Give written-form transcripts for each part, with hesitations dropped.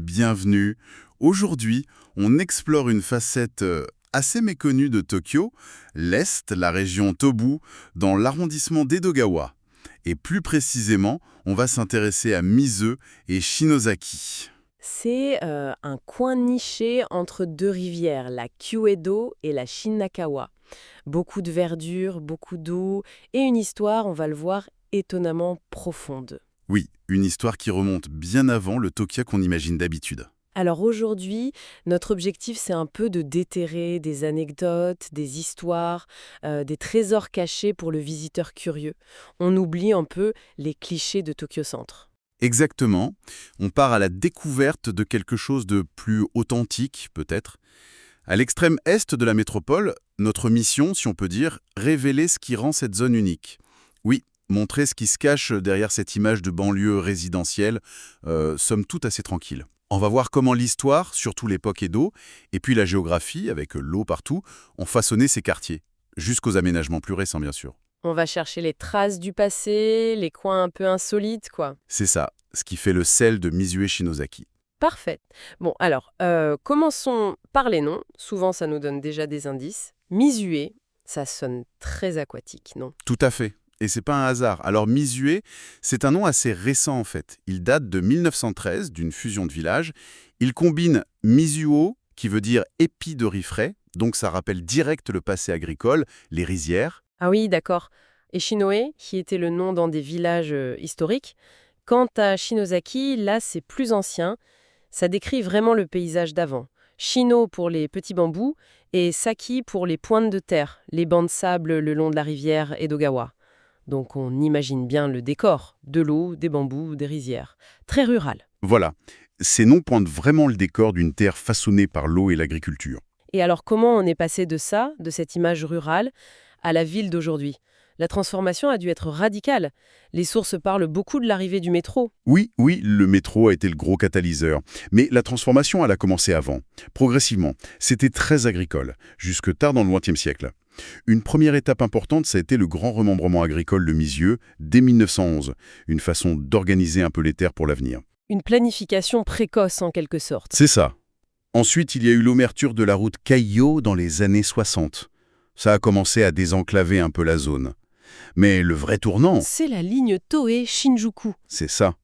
bienvenue. Aujourd'hui, on explore une facette assez méconnue de Tokyo, l'Est, la région Tobu, dans l'arrondissement d'Edogawa. Et plus précisément, on va s'intéresser à Mise et Shinozaki. C'est un coin niché entre deux rivières, la Kyoedo et la Shinakawa. Beaucoup de verdure, beaucoup d'eau et une histoire, on va le voir, étonnamment profonde. Oui, une histoire qui remonte bien avant le Tokyo qu'on imagine d'habitude. Alors aujourd'hui, notre objectif, c'est un peu de déterrer des anecdotes, des histoires, des trésors cachés pour le visiteur curieux. On oublie un peu les clichés de Tokyo Centre. Exactement, on part à la découverte de quelque chose de plus authentique, peut-être. À l'extrême est de la métropole, notre mission, si on peut dire, révéler ce qui rend cette zone unique. Oui, montrer ce qui se cache derrière cette image de banlieue résidentielle, somme toute assez tranquille. On va voir comment l'histoire, surtout l'époque Edo, et puis la géographie, avec l'eau partout, ont façonné ces quartiers, jusqu'aux aménagements plus récents, bien sûr. On va chercher les traces du passé, les coins un peu insolites, quoi. C'est ça, ce qui fait le sel de Mise Shinozaki. Parfait. Bon, alors, commençons par les noms. Souvent, ça nous donne déjà des indices. Misue, ça sonne très aquatique, non? Tout à fait. Et c'est pas un hasard. Alors Mise, c'est un nom assez récent en fait. Il date de 1913, d'une fusion de villages. Il combine Mizuo, qui veut dire épi de riz frais, donc ça rappelle direct le passé agricole, les rizières. Ah oui, d'accord. Et Shinoe, qui était le nom dans des villages historiques. Quant à Shinozaki, là, c'est plus ancien. Ça décrit vraiment le paysage d'avant. Shino pour les petits bambous et Saki pour les pointes de terre, les bancs de sable le long de la rivière Edogawa. Donc on imagine bien le décor, de l'eau, des bambous, des rizières. Très rural. Voilà. Ces noms pointent vraiment le décor d'une terre façonnée par l'eau et l'agriculture. Et alors comment on est passé de ça, de cette image rurale, à la ville d'aujourd'hui? La transformation a dû être radicale. Les sources parlent beaucoup de l'arrivée du métro. Oui, le métro a été le gros catalyseur. Mais la transformation, elle a commencé avant. Progressivement, c'était très agricole, jusque tard dans le XXe siècle. Une première étape importante, ça a été le grand remembrement agricole de Misieux, dès 1911. Une façon d'organiser un peu les terres pour l'avenir. Une planification précoce en quelque sorte. C'est ça. Ensuite, il y a eu l'ouverture de la route Kaiyo dans les années 60. Ça a commencé à désenclaver un peu la zone. Mais le vrai tournant, C'est la ligne Toei-Shinjuku. c'est ça.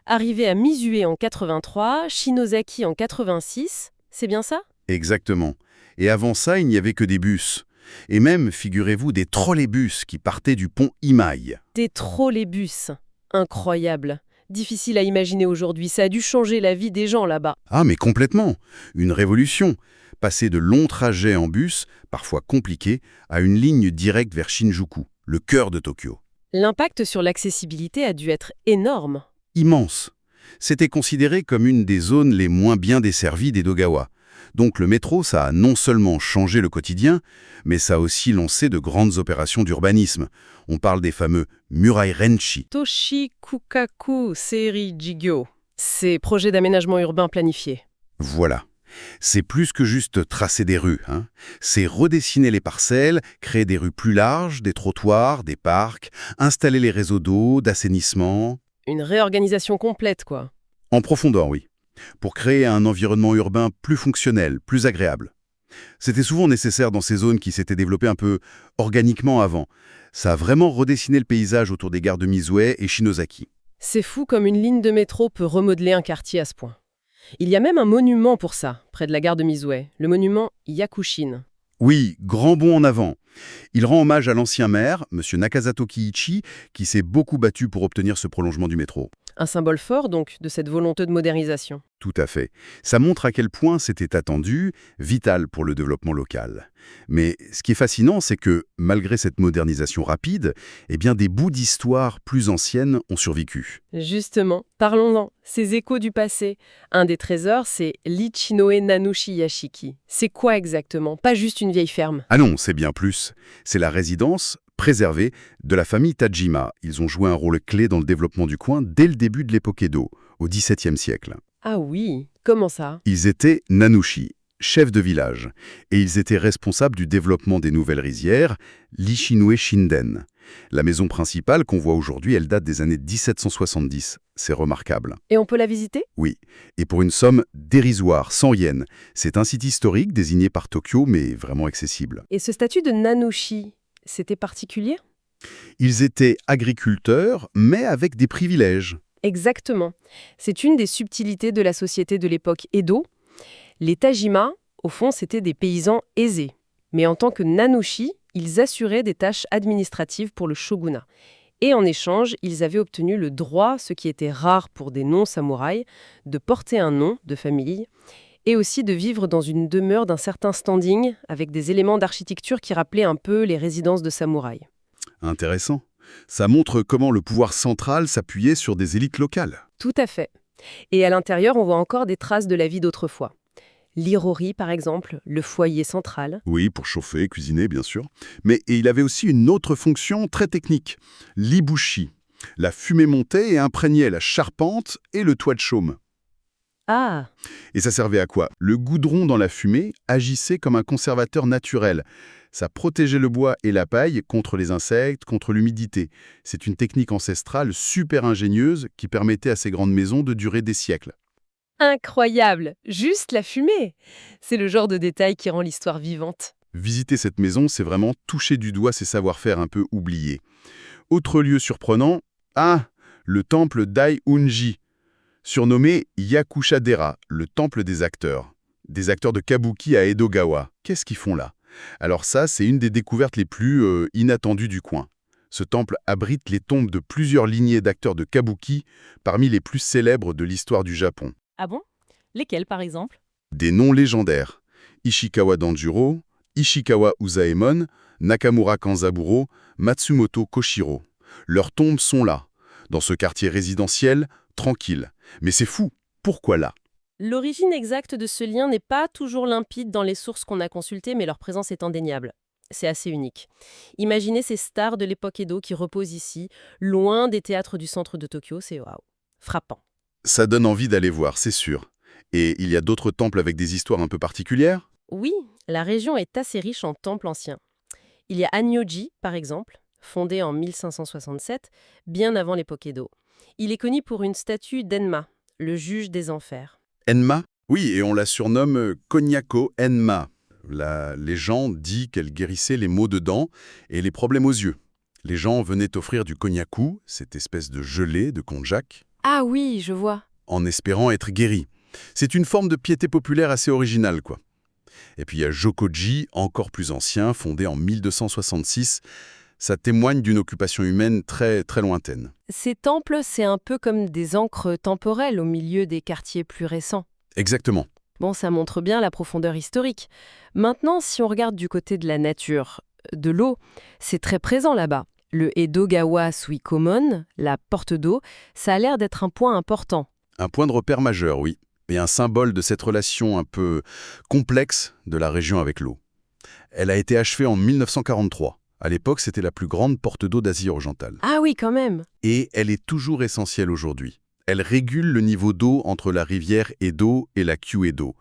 Arrivé à Misue en 83, Shinozaki en 86, c'est bien ça? Exactement. Et avant ça, il n'y avait que des bus. Et même, figurez-vous, des trolleybus qui partaient du pont Imai. Des trolleybus. Incroyable. Difficile à imaginer aujourd'hui, ça a dû changer la vie des gens là-bas. Ah, mais complètement. Une révolution. Passer de longs trajets en bus, parfois compliqués, à une ligne directe vers Shinjuku, le cœur de Tokyo. L'impact sur l'accessibilité a dû être énorme. Immense. C'était considéré comme une des zones les moins bien desservies d'Edogawa. Donc le métro, ça a non seulement changé le quotidien, mais ça a aussi lancé de grandes opérations d'urbanisme. On parle des fameux Murai Renshi. Toshikukaku Seri Jigyo. Ces projets d'aménagement urbain planifiés. Voilà. C'est plus que juste tracer des rues, hein. C'est redessiner les parcelles, créer des rues plus larges, des trottoirs, des parcs, installer les réseaux d'eau, d'assainissement. Une réorganisation complète, quoi. En profondeur, oui. Pour créer un environnement urbain plus fonctionnel, plus agréable. C'était souvent nécessaire dans ces zones qui s'étaient développées un peu organiquement avant. Ça a vraiment redessiné le paysage autour des gares de Mizue et Shinozaki. C'est fou comme une ligne de métro peut remodeler un quartier à ce point. Il y a même un monument pour ça, près de la gare de Mizue, le monument Yakushin. Oui, grand bond en avant. Il rend hommage à l'ancien maire, M. Nakazato Kiichi, qui s'est beaucoup battu pour obtenir ce prolongement du métro. Un symbole fort, donc, de cette volonté de modernisation. Tout à fait. Ça montre à quel point c'était attendu, vital pour le développement local. Mais ce qui est fascinant, c'est que, malgré cette modernisation rapide, eh bien des bouts d'histoire plus anciennes ont survécu. Justement, parlons-en. Ces échos du passé. Un des trésors, c'est l'Ichinoe Nanushi Yashiki. C'est quoi exactement? Pas juste une vieille ferme. Ah non, c'est bien plus. C'est la résidence préservée de la famille Tajima. Ils ont joué un rôle clé dans le développement du coin dès le début de l'époque Edo, au XVIIe siècle. Ah oui, comment ça? Ils étaient nanushi, chefs de village, et ils étaient responsables du développement des nouvelles rizières, l'Ishinue Shinden. La maison principale qu'on voit aujourd'hui, elle date des années 1770. C'est remarquable. Et on peut la visiter? Oui, et pour une somme dérisoire, 100 yens. C'est un site historique désigné par Tokyo, mais vraiment accessible. Et ce statut de nanushi, c'était particulier? Ils étaient agriculteurs, mais avec des privilèges. Exactement. C'est une des subtilités de la société de l'époque Edo. Les Tajima, au fond, c'étaient des paysans aisés. Mais en tant que nanushi, ils assuraient des tâches administratives pour le shogunat. Et en échange, ils avaient obtenu le droit, ce qui était rare pour des non-samouraïs, de porter un nom de famille et aussi de vivre dans une demeure d'un certain standing avec des éléments d'architecture qui rappelaient un peu les résidences de samouraïs. Intéressant. Ça montre comment le pouvoir central s'appuyait sur des élites locales. Tout à fait. Et à l'intérieur, on voit encore des traces de la vie d'autrefois. L'irori, par exemple, le foyer central. Oui, pour chauffer, cuisiner, bien sûr. Mais et il avait aussi une autre fonction très technique, l'ibushi. La fumée montait et imprégnait la charpente et le toit de chaume. Ah, Et ça servait à quoi? Le goudron dans la fumée agissait comme un conservateur naturel. Ça protégeait le bois et la paille contre les insectes, contre l'humidité. C'est une technique ancestrale super ingénieuse qui permettait à ces grandes maisons de durer des siècles. incroyable! Juste la fumée! C'est le genre de détail qui rend l'histoire vivante. Visiter cette maison, c'est vraiment toucher du doigt ces savoir-faire un peu oubliés. Autre lieu surprenant, le temple Dai-Unji, surnommé Yakushadera, le temple des acteurs. Des acteurs de kabuki à Edogawa. Qu'est-ce qu'ils font là? Alors ça, c'est une des découvertes les plus inattendues du coin. Ce temple abrite les tombes de plusieurs lignées d'acteurs de kabuki, parmi les plus célèbres de l'histoire du Japon. Ah bon? Lesquels, par exemple? Des noms légendaires. Ishikawa Danjuro, Ishikawa Usaemon, Nakamura Kanzaburo, Matsumoto Koshiro. Leurs tombes sont là, dans ce quartier résidentiel, tranquille. Mais c'est fou, pourquoi là? L'origine exacte de ce lien n'est pas toujours limpide dans les sources qu'on a consultées, mais leur présence est indéniable. C'est assez unique. Imaginez ces stars de l'époque Edo qui reposent ici, loin des théâtres du centre de Tokyo, c'est waouh, frappant. Ça donne envie d'aller voir, c'est sûr. Et il y a d'autres temples avec des histoires un peu particulières? Oui, la région est assez riche en temples anciens. Il y a Anyoji, par exemple, fondé en 1567, bien avant l'époque Edo. Il est connu pour une statue d'Enma, le juge des enfers. Enma? Oui, et on la surnomme Konyako Enma. La légende dit qu'elle guérissait les maux de dents et les problèmes aux yeux. Les gens venaient offrir du konyaku, cette espèce de gelée de konjac, Ah oui, je vois. en espérant être guéris. C'est une forme de piété populaire assez originale, quoi. Et puis il y a Jokoji, encore plus ancien, fondé en 1266. Ça témoigne d'une occupation humaine très, très lointaine. Ces temples, c'est un peu comme des ancres temporelles au milieu des quartiers plus récents. Exactement. Bon, ça montre bien la profondeur historique. Maintenant, si on regarde du côté de la nature, de l'eau, c'est très présent là-bas. Le Edogawa Suikomon, la porte d'eau, ça a l'air d'être un point important. Un point de repère majeur, oui. Et un symbole de cette relation un peu complexe de la région avec l'eau. Elle a été achevée en 1943. À l'époque, c'était la plus grande porte d'eau d'Asie orientale. Ah oui, quand même. Et elle est toujours essentielle aujourd'hui. Elle régule le niveau d'eau entre la rivière Edo et la Kyū-Edo,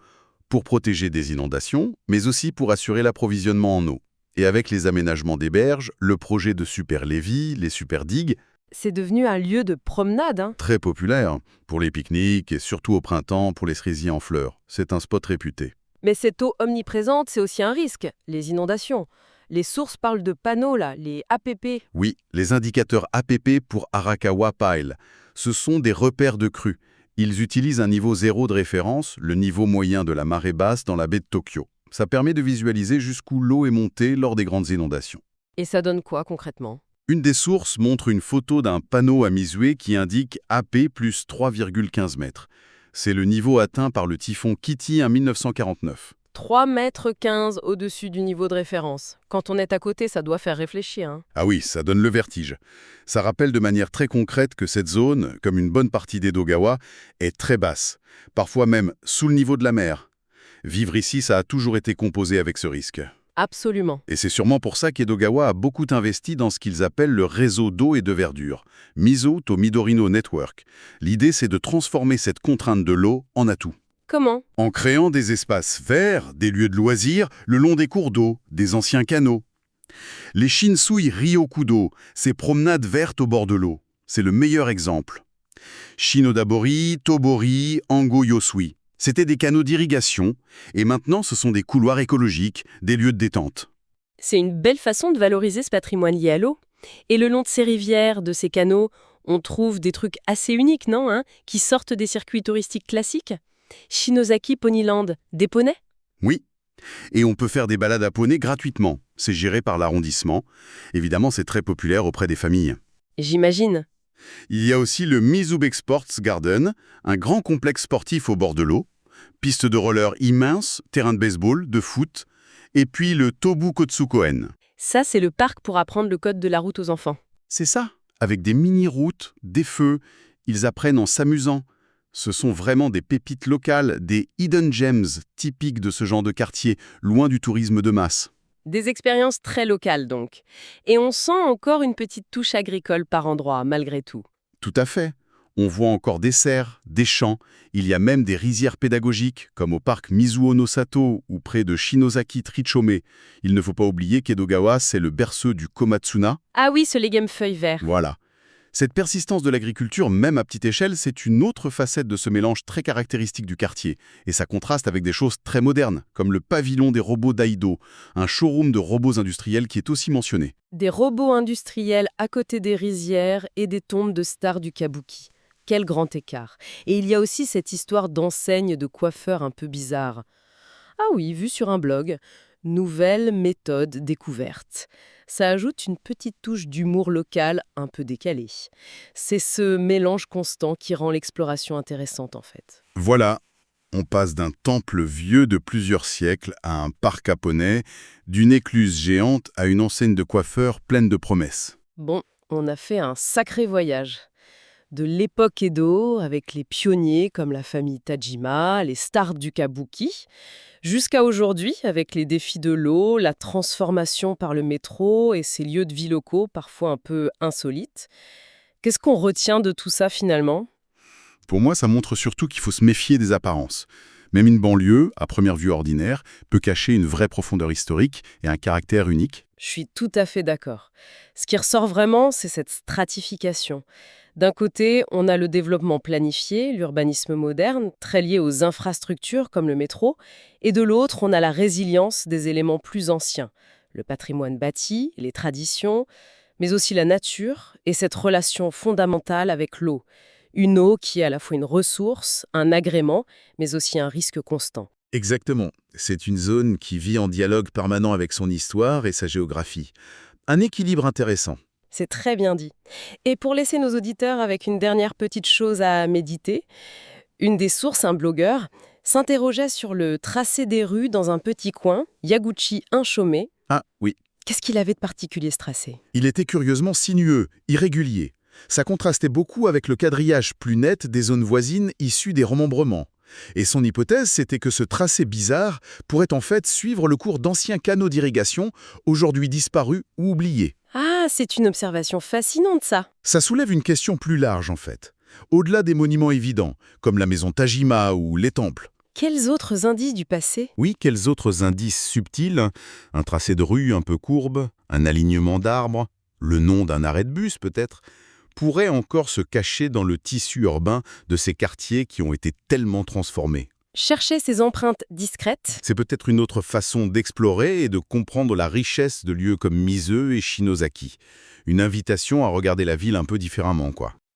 pour protéger des inondations, mais aussi pour assurer l'approvisionnement en eau. Et avec les aménagements des berges, le projet de super-lévis, les super-digues, C'est devenu un lieu de promenade, hein. très populaire pour les pique-niques et surtout au printemps pour les cerisiers en fleurs. C'est un spot réputé. Mais cette eau omniprésente, c'est aussi un risque, les inondations. Les sources parlent de panneaux, là, les APP. Oui, les indicateurs APP pour Arakawa Pile. Ce sont des repères de crue. Ils utilisent un niveau zéro de référence, le niveau moyen de la marée basse dans la baie de Tokyo. Ça permet de visualiser jusqu'où l'eau est montée lors des grandes inondations. Et ça donne quoi, concrètement? Une des sources montre une photo d'un panneau à Mizue qui indique AP plus 3,15 mètres. C'est le niveau atteint par le typhon Kitty en 1949. 3,15 mètres au-dessus du niveau de référence. Quand on est à côté, ça doit faire réfléchir, hein. Ah oui, ça donne le vertige. Ça rappelle de manière très concrète que cette zone, comme une bonne partie d'Edogawa, est très basse, parfois même sous le niveau de la mer. Vivre ici, ça a toujours été composé avec ce risque. Absolument. Et c'est sûrement pour ça qu'Edogawa a beaucoup investi dans ce qu'ils appellent le réseau d'eau et de verdure, Mizo to Midorino Network. L'idée, c'est de transformer cette contrainte de l'eau en atout. Comment? En créant des espaces verts, des lieux de loisirs, le long des cours d'eau, des anciens canaux. Les Shinsui Ryokudo, ces promenades vertes au bord de l'eau, c'est le meilleur exemple. Shinodabori, Tobori, Ango Yosui. C'était des canaux d'irrigation, et maintenant ce sont des couloirs écologiques, des lieux de détente. C'est une belle façon de valoriser ce patrimoine lié à l'eau. Et le long de ces rivières, de ces canaux, on trouve des trucs assez uniques, non qui sortent des circuits touristiques classiques. Shinosaki Ponyland, des poneys? Oui, et on peut faire des balades à poney gratuitement. C'est géré par l'arrondissement. Évidemment, c'est très populaire auprès des familles. J'imagine. Il y a aussi le Mizubek Sports Garden, un grand complexe sportif au bord de l'eau, piste de roller immense, terrain de baseball, de foot, et puis le Tobu Kotsukoen. Ça, c'est le parc pour apprendre le code de la route aux enfants. C'est ça, avec des mini-routes, des feux, ils apprennent en s'amusant. Ce sont vraiment des pépites locales, des hidden gems typiques de ce genre de quartier, loin du tourisme de masse. Des expériences très locales, donc. Et on sent encore une petite touche agricole par endroit, malgré tout. Tout à fait. On voit encore des serres, des champs, il y a même des rizières pédagogiques, comme au parc Mizuho no Sato ou près de Shinosaki Trichome. Il ne faut pas oublier qu'Edogawa, c'est le berceau du Komatsuna. Ah oui, ce légume feuille vert. Voilà. Cette persistance de l'agriculture, même à petite échelle, c'est une autre facette de ce mélange très caractéristique du quartier. Et ça contraste avec des choses très modernes, comme le pavillon des robots d'Aido, un showroom de robots industriels qui est aussi mentionné. Des robots industriels à côté des rizières et des tombes de stars du kabuki. Quel grand écart. Et il y a aussi cette histoire d'enseigne de coiffeurs un peu bizarre. Ah oui, vu sur un blog. Nouvelle méthode découverte. Ça ajoute une petite touche d'humour local un peu décalé. C'est ce mélange constant qui rend l'exploration intéressante en fait. Voilà, on passe d'un temple vieux de plusieurs siècles à un parc à poney, d'une écluse géante à une enseigne de coiffeurs pleine de promesses. Bon, on a fait un sacré voyage. De l'époque Edo, avec les pionniers comme la famille Tajima, les stars du kabuki, jusqu'à aujourd'hui, avec les défis de l'eau, la transformation par le métro et ces lieux de vie locaux parfois un peu insolites. Qu'est-ce qu'on retient de tout ça finalement ? Pour moi, ça montre surtout qu'il faut se méfier des apparences. Même une banlieue, à première vue ordinaire, peut cacher une vraie profondeur historique et un caractère unique. Je suis tout à fait d'accord. Ce qui ressort vraiment, c'est cette stratification. D'un côté, on a le développement planifié, l'urbanisme moderne, très lié aux infrastructures comme le métro, et de l'autre, on a la résilience des éléments plus anciens, le patrimoine bâti, les traditions, mais aussi la nature et cette relation fondamentale avec l'eau. Une eau qui est à la fois une ressource, un agrément, mais aussi un risque constant. Exactement. C'est une zone qui vit en dialogue permanent avec son histoire et sa géographie. Un équilibre intéressant. C'est très bien dit. Et pour laisser nos auditeurs avec une dernière petite chose à méditer, une des sources, un blogueur, s'interrogeait sur le tracé des rues dans un petit coin, Yaguchi-Inchome. Ah oui, Qu'est-ce qu'il avait de particulier ce tracé ? il était curieusement sinueux, irrégulier. Ça contrastait beaucoup avec le quadrillage plus net des zones voisines issues des remembrements. Et son hypothèse, c'était que ce tracé bizarre pourrait en fait suivre le cours d'anciens canaux d'irrigation, aujourd'hui disparus ou oubliés. Ah, c'est une observation fascinante ça. Ça soulève une question plus large en fait. Au-delà des monuments évidents, comme la maison Tajima ou les temples. Quels autres indices du passé ? Oui, quels autres indices subtils? Un tracé de rue un peu courbe, un alignement d'arbres, le nom d'un arrêt de bus peut-être, pourraient encore se cacher dans le tissu urbain de ces quartiers qui ont été tellement transformés. Chercher ces empreintes discrètes ? C'est peut-être une autre façon d'explorer et de comprendre la richesse de lieux comme Mise et Shinosaki. Une invitation à regarder la ville un peu différemment, quoi.